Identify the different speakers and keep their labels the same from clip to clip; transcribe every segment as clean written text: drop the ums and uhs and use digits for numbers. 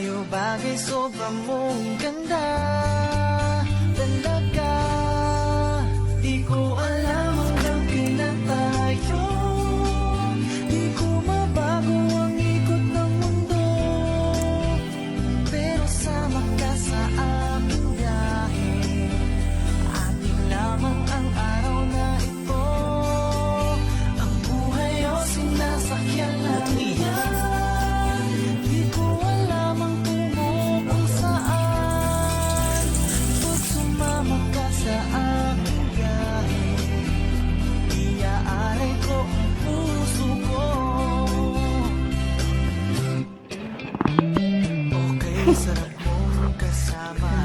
Speaker 1: tayo bagay sobrang mong ganda. Talaga, di ko alam hanggang kailan tayo. Di ko mabago ang ikot ng mundo, pero sama ka sa aking biyahe. Ating lamang ang araw na ito. Ang buhay o sinasakyan lang yan. Di ko alam ang tungo kung saan. Pag sumama ka sa aking biyahe, iaaray ko ang puso ko. Okay, sarap mong kasama.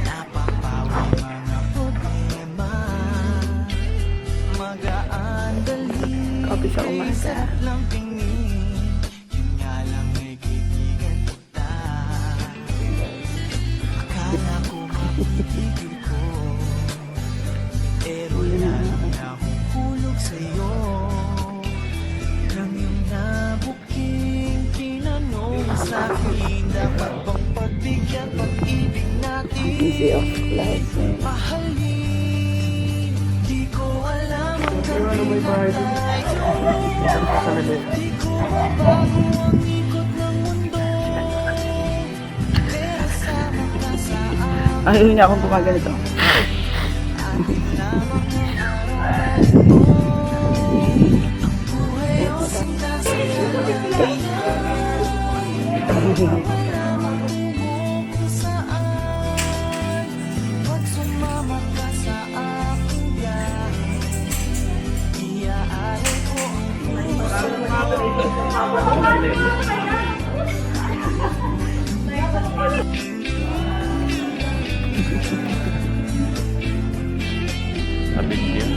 Speaker 1: Napapawi mga problema. Magaan dali.
Speaker 2: Kape sa umaga.
Speaker 1: Sarap lang tingin. Yun nga lang may kaibigan kita. Akala ko mapipigil ko, pero lalo nahuhulog sa'yo. Nang yung nabuking tinanong sa'kin, dapat bang pagbigyan pag-ibig natin?
Speaker 2: Busy of clouds.
Speaker 1: Mahalin, di ko alam hanggang kailan tayo. Di ko mabago ang ikot ng mundo, pero sama ka sa akin.
Speaker 2: Ayaw niya akong gumaganito.
Speaker 1: Ating lamang ang araw na ito. Ang buhay o sinasakyan lang yan. Di ko alam ang tungo kung saan. Pag sumama ka sa aking biyahe, iaaray ko ang puso ko.
Speaker 3: A big deal.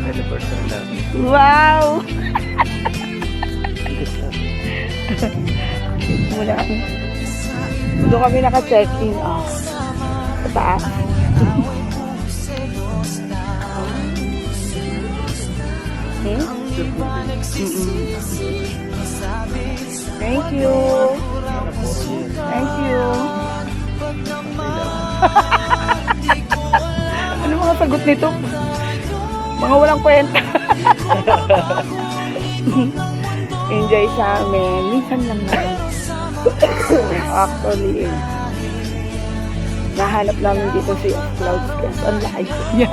Speaker 3: Pwede person lang.
Speaker 2: Wow! Muna kami. Doon kami naka-check-in. Oh. Sa taas. Hmm? Thank you. Thank you. Ano mga sagot nito? Mga walang kwenta. Enjoy sa amin. Minsan lang naman. Actually, nahanap namin dito si Clouds kasi ang layo niya.